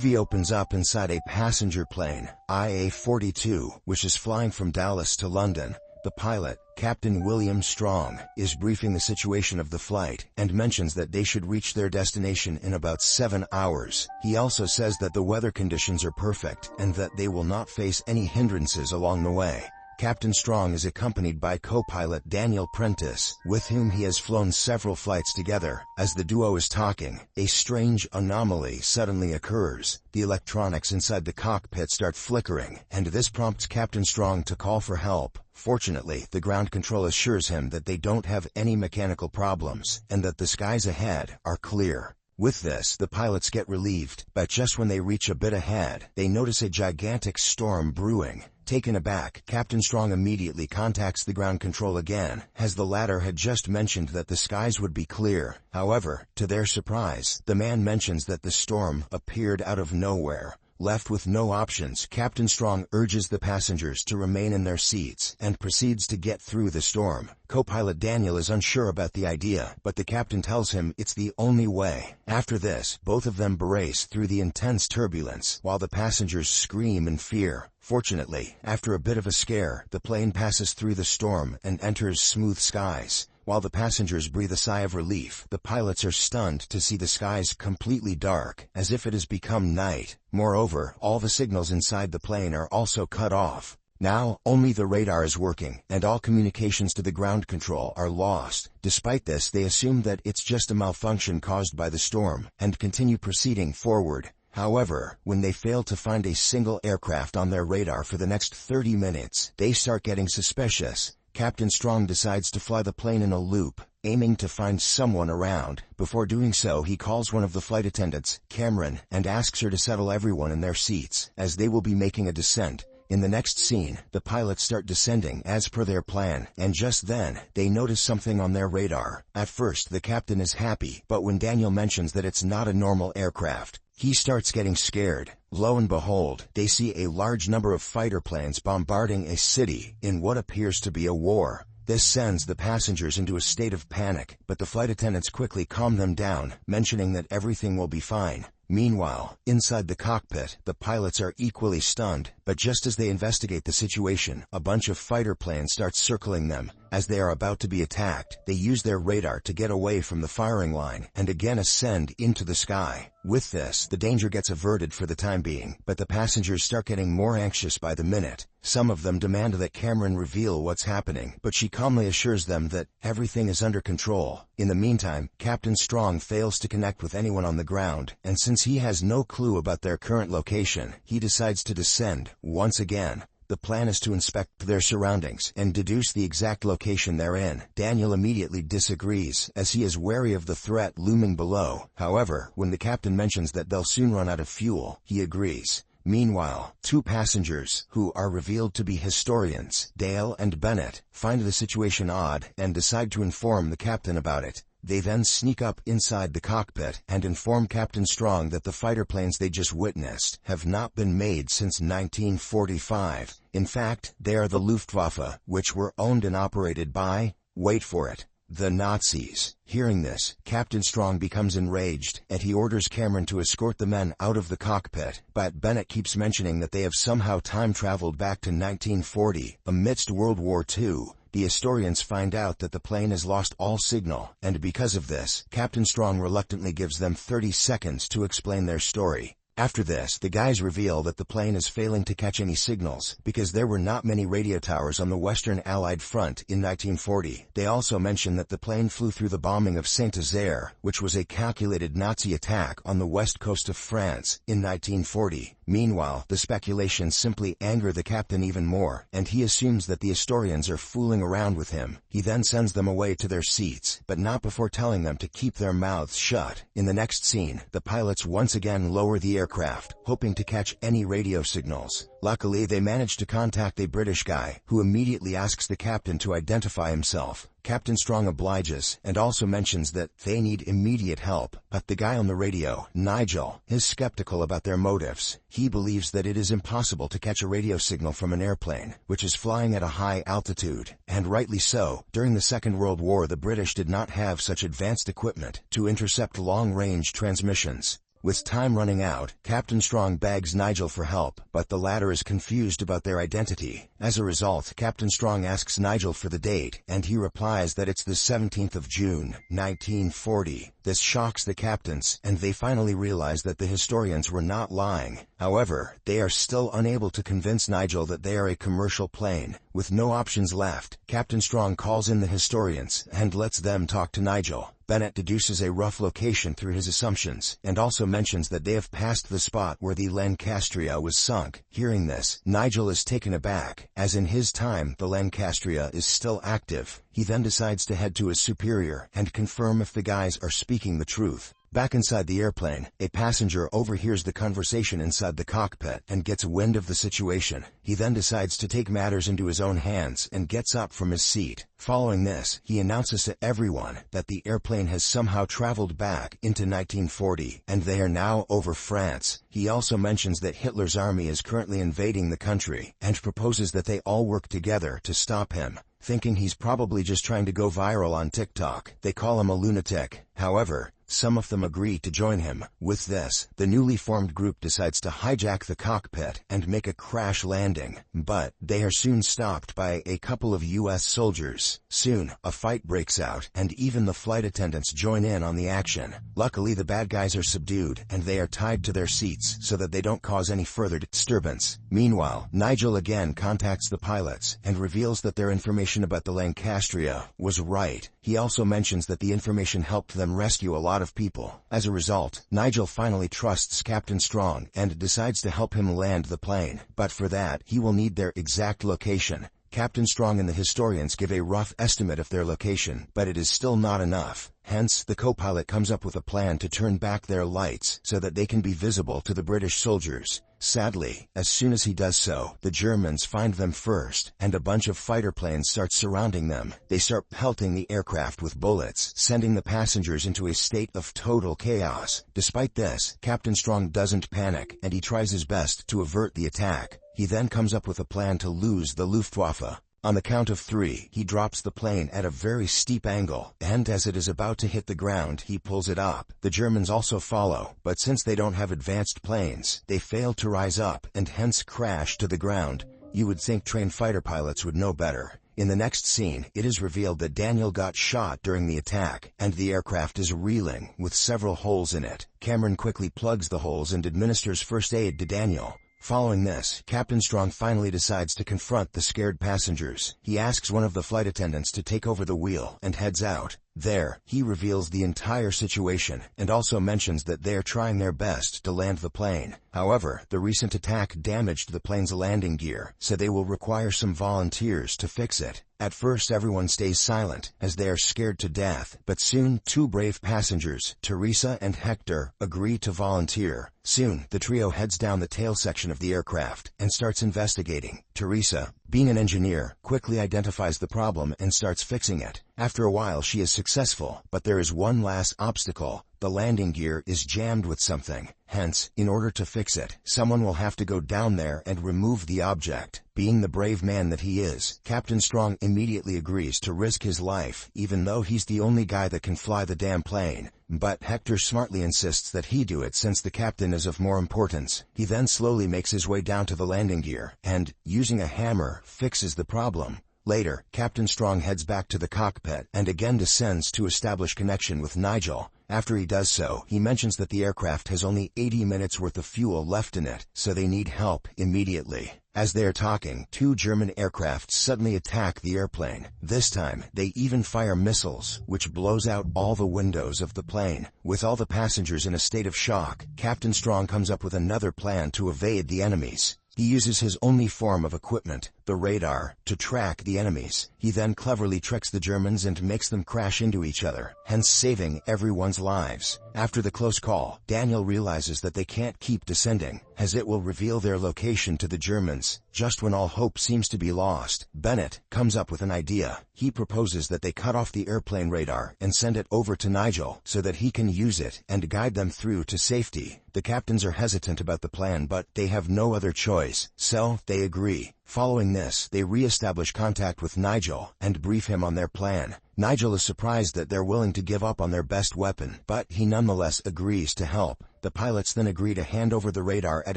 The movie opens up inside a passenger plane, IA-42, which is flying from Dallas to London. The pilot, Captain William Strong, is briefing the situation of the flight and mentions that they should reach their destination in about 7 hours. He also says that the weather conditions are perfect and that they will not face any hindrances along the way. Captain Strong is accompanied by co-pilot Daniel Prentice, with whom he has flown several flights together. As the duo is talking, a strange anomaly suddenly occurs. The electronics inside the cockpit start flickering, and this prompts Captain Strong to call for help. Fortunately, the ground control assures him that they don't have any mechanical problems, and that the skies ahead are clear. With this, the pilots get relieved, but just when they reach a bit ahead, they notice a gigantic storm brewing. Taken aback, Captain Strong immediately contacts the ground control again, as the latter had just mentioned that the skies would be clear. However, to their surprise, the man mentions that the storm appeared out of nowhere. Left with no options, Captain Strong urges the passengers to remain in their seats and proceeds to get through the storm. Co-pilot Daniel is unsure about the idea, but the captain tells him it's the only way. After this, both of them race through the intense turbulence, while the passengers scream in fear. Fortunately, after a bit of a scare, the plane passes through the storm and enters smooth skies. While the passengers breathe a sigh of relief, the pilots are stunned to see the skies completely dark, as if it has become night. Moreover, all the signals inside the plane are also cut off. Now, only the radar is working, and all communications to the ground control are lost. Despite this, they assume that it's just a malfunction caused by the storm, and continue proceeding forward. However, when they fail to find a single aircraft on their radar for the next 30 minutes, they start getting suspicious. Captain Strong decides to fly the plane in a loop, aiming to find someone around. Before doing so, he calls one of the flight attendants, Cameron, and asks her to settle everyone in their seats, as they will be making a descent. In the next scene, the pilots start descending as per their plan, and just then, they notice something on their radar. At first, the captain is happy, but when Daniel mentions that it's not a normal aircraft, he starts getting scared. Lo and behold, they see a large number of fighter planes bombarding a city in what appears to be a war. This sends the passengers into a state of panic, but the flight attendants quickly calm them down, mentioning that everything will be fine. Meanwhile, inside the cockpit, the pilots are equally stunned, but just as they investigate the situation, a bunch of fighter planes start circling them. As they are about to be attacked, they use their radar to get away from the firing line and again ascend into the sky. With this, the danger gets averted for the time being, but the passengers start getting more anxious by the minute. Some of them demand that Cameron reveal what's happening, but she calmly assures them that everything is under control. In the meantime, Captain Strong fails to connect with anyone on the ground, and since he has no clue about their current location, he decides to descend once again. The plan is to inspect their surroundings and deduce the exact location they're in. Daniel immediately disagrees, as he is wary of the threat looming below. However, when the captain mentions that they'll soon run out of fuel, he agrees. Meanwhile, two passengers, who are revealed to be historians, Dale and Bennett, find the situation odd and decide to inform the captain about it. They then sneak up inside the cockpit and inform Captain Strong that the fighter planes they just witnessed have not been made since 1945. In fact, they are the Luftwaffe, which were owned and operated by, wait for it, the Nazis. Hearing this, Captain Strong becomes enraged, and he orders Cameron to escort the men out of the cockpit, but Bennett keeps mentioning that they have somehow time-traveled back to 1940, amidst World War II. The historians find out that the plane has lost all signal, and because of this, Captain Strong reluctantly gives them 30 seconds to explain their story. After this, the guys reveal that the plane is failing to catch any signals, because there were not many radio towers on the Western Allied front in 1940. They also mention that the plane flew through the bombing of Saint-Nazaire, which was a calculated Nazi attack on the west coast of France, in 1940. Meanwhile, the speculations simply anger the captain even more, and he assumes that the historians are fooling around with him. He then sends them away to their seats, but not before telling them to keep their mouths shut. In the next scene, the pilots once again lower the aircraft, hoping to catch any radio signals. Luckily, they manage to contact a British guy, who immediately asks the captain to identify himself. Captain Strong obliges, and also mentions that they need immediate help, but the guy on the radio, Nigel, is skeptical about their motives. He believes that it is impossible to catch a radio signal from an airplane, which is flying at a high altitude, and rightly so. During the Second World War, the British did not have such advanced equipment to intercept long-range transmissions. With time running out, Captain Strong begs Nigel for help, but the latter is confused about their identity. As a result, Captain Strong asks Nigel for the date, and he replies that it's the 17th of June, 1940. This shocks the captains, and they finally realize that the historians were not lying. However, they are still unable to convince Nigel that they are a commercial plane. With no options left, Captain Strong calls in the historians and lets them talk to Nigel. Bennett deduces a rough location through his assumptions, and also mentions that they have passed the spot where the Lancastria was sunk. Hearing this, Nigel is taken aback, as in his time the Lancastria is still active. He then decides to head to his superior and confirm if the guys are speaking the truth. Back inside the airplane, a passenger overhears the conversation inside the cockpit and gets wind of the situation. He then decides to take matters into his own hands and gets up from his seat. Following this, he announces to everyone that the airplane has somehow traveled back into 1940, and they are now over France. He also mentions that Hitler's army is currently invading the country, and proposes that they all work together to stop him. Thinking he's probably just trying to go viral on TikTok, they call him a lunatic. However, some of them agree to join him. With this, the newly formed group decides to hijack the cockpit and make a crash landing, but they are soon stopped by a couple of US soldiers. Soon, a fight breaks out, and even the flight attendants join in on the action. Luckily, the bad guys are subdued, and they are tied to their seats so that they don't cause any further disturbance. Meanwhile, Nigel again contacts the pilots and reveals that their information about the Lancastria was right. He also mentions that the information helped them rescue a lot of people. As a result, Nigel finally trusts Captain Strong and decides to help him land the plane. But for that, he will need their exact location. Captain Strong and the historians give a rough estimate of their location, but it is still not enough. Hence, the co-pilot comes up with a plan to turn back their lights so that they can be visible to the British soldiers. Sadly, as soon as he does so, the Germans find them first, and a bunch of fighter planes start surrounding them. They start pelting the aircraft with bullets, sending the passengers into a state of total chaos. Despite this, Captain Strong doesn't panic, and he tries his best to avert the attack. He then comes up with a plan to lose the Luftwaffe. On the count of 3, he drops the plane at a very steep angle, and as it is about to hit the ground, he pulls it up. The Germans also follow, but since they don't have advanced planes, they fail to rise up and hence crash to the ground. You would think trained fighter pilots would know better. In the next scene, it is revealed that Daniel got shot during the attack, and the aircraft is reeling, with several holes in it. Cameron quickly plugs the holes and administers first aid to Daniel. Following this, Captain Strong finally decides to confront the scared passengers. He asks one of the flight attendants to take over the wheel and heads out. There, he reveals the entire situation and also mentions that they are trying their best to land the plane. However, the recent attack damaged the plane's landing gear, so they will require some volunteers to fix it. At first, everyone stays silent, as they are scared to death, but soon 2 brave passengers, Teresa and Hector, agree to volunteer. Soon, the trio heads down the tail section of the aircraft and starts investigating. Teresa, being an engineer, quickly identifies the problem and starts fixing it. After a while, she is successful, but there is one last obstacle. The landing gear is jammed with something. Hence, in order to fix it, someone will have to go down there and remove the object. Being the brave man that he is, Captain Strong immediately agrees to risk his life, even though he's the only guy that can fly the damn plane. But Hector smartly insists that he do it since the captain is of more importance. He then slowly makes his way down to the landing gear, and, using a hammer, fixes the problem. Later, Captain Strong heads back to the cockpit and again descends to establish connection with Nigel. After he does so, he mentions that the aircraft has only 80 minutes worth of fuel left in it, so they need help immediately. As they are talking, 2 German aircraft suddenly attack the airplane. This time, they even fire missiles, which blows out all the windows of the plane. With all the passengers in a state of shock, Captain Strong comes up with another plan to evade the enemies. He uses his only form of equipment, the radar, to track the enemies. He then cleverly tricks the Germans and makes them crash into each other, hence saving everyone's lives. After the close call, Daniel realizes that they can't keep descending, as it will reveal their location to the Germans. Just when all hope seems to be lost, Bennett comes up with an idea. He proposes that they cut off the airplane radar and send it over to Nigel so that he can use it and guide them through to safety. The captains are hesitant about the plan, but they have no other choice, so they agree. Following this, they re-establish contact with Nigel and brief him on their plan. Nigel is surprised that they're willing to give up on their best weapon, but he nonetheless agrees to help. The pilots then agree to hand over the radar at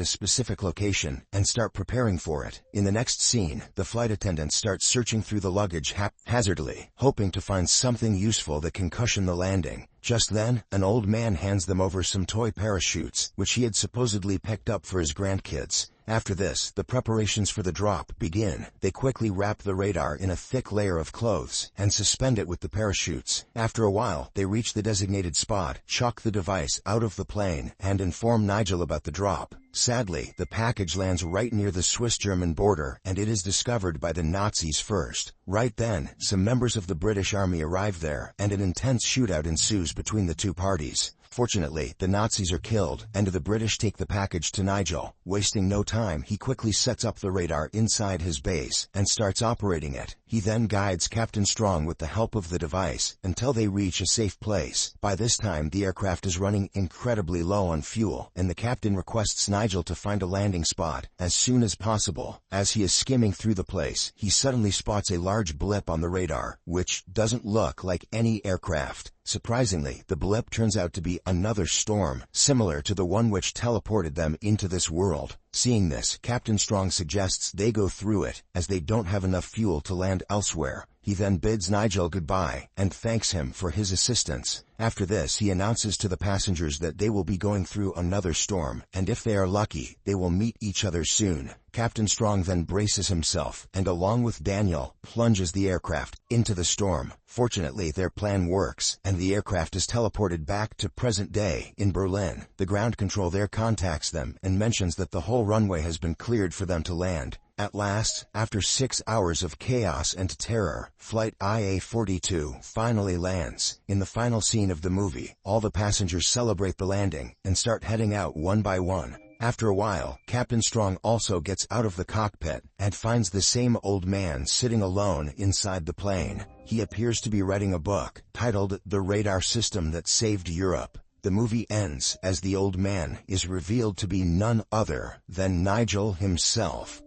a specific location and start preparing for it. In the next scene, the flight attendants start searching through the luggage haphazardly, hoping to find something useful that can cushion the landing. Just then, an old man hands them over some toy parachutes, which he had supposedly picked up for his grandkids. After this, the preparations for the drop begin. They quickly wrap the radar in a thick layer of clothes and suspend it with the parachutes. After a while, they reach the designated spot, chuck the device out of the plane, and inform Nigel about the drop. Sadly, the package lands right near the Swiss-German border, and it is discovered by the Nazis first. Right then, some members of the British Army arrive there, and an intense shootout ensues between the two parties. Fortunately, the Nazis are killed, and the British take the package to Nigel. Wasting no time, he quickly sets up the radar inside his base and starts operating it. He then guides Captain Strong with the help of the device until they reach a safe place. By this time, the aircraft is running incredibly low on fuel, and the captain requests Nigel to find a landing spot as soon as possible. As he is skimming through the place, he suddenly spots a large blip on the radar, which doesn't look like any aircraft. Surprisingly, the blip turns out to be another storm, similar to the one which teleported them into this world. Seeing this, Captain Strong suggests they go through it, as they don't have enough fuel to land elsewhere. He then bids Nigel goodbye and thanks him for his assistance. After this, he announces to the passengers that they will be going through another storm, and if they are lucky, they will meet each other soon. Captain Strong then braces himself, and along with Daniel, plunges the aircraft into the storm. Fortunately, their plan works, and the aircraft is teleported back to present day in Berlin. The ground control there contacts them and mentions that the whole runway has been cleared for them to land. At last, after 6 hours of chaos and terror, Flight IA-42 finally lands. In the final scene of the movie, all the passengers celebrate the landing and start heading out one by one. After a while, Captain Strong also gets out of the cockpit and finds the same old man sitting alone inside the plane. He appears to be writing a book titled The Radar System That Saved Europe. The movie ends as the old man is revealed to be none other than Nigel himself.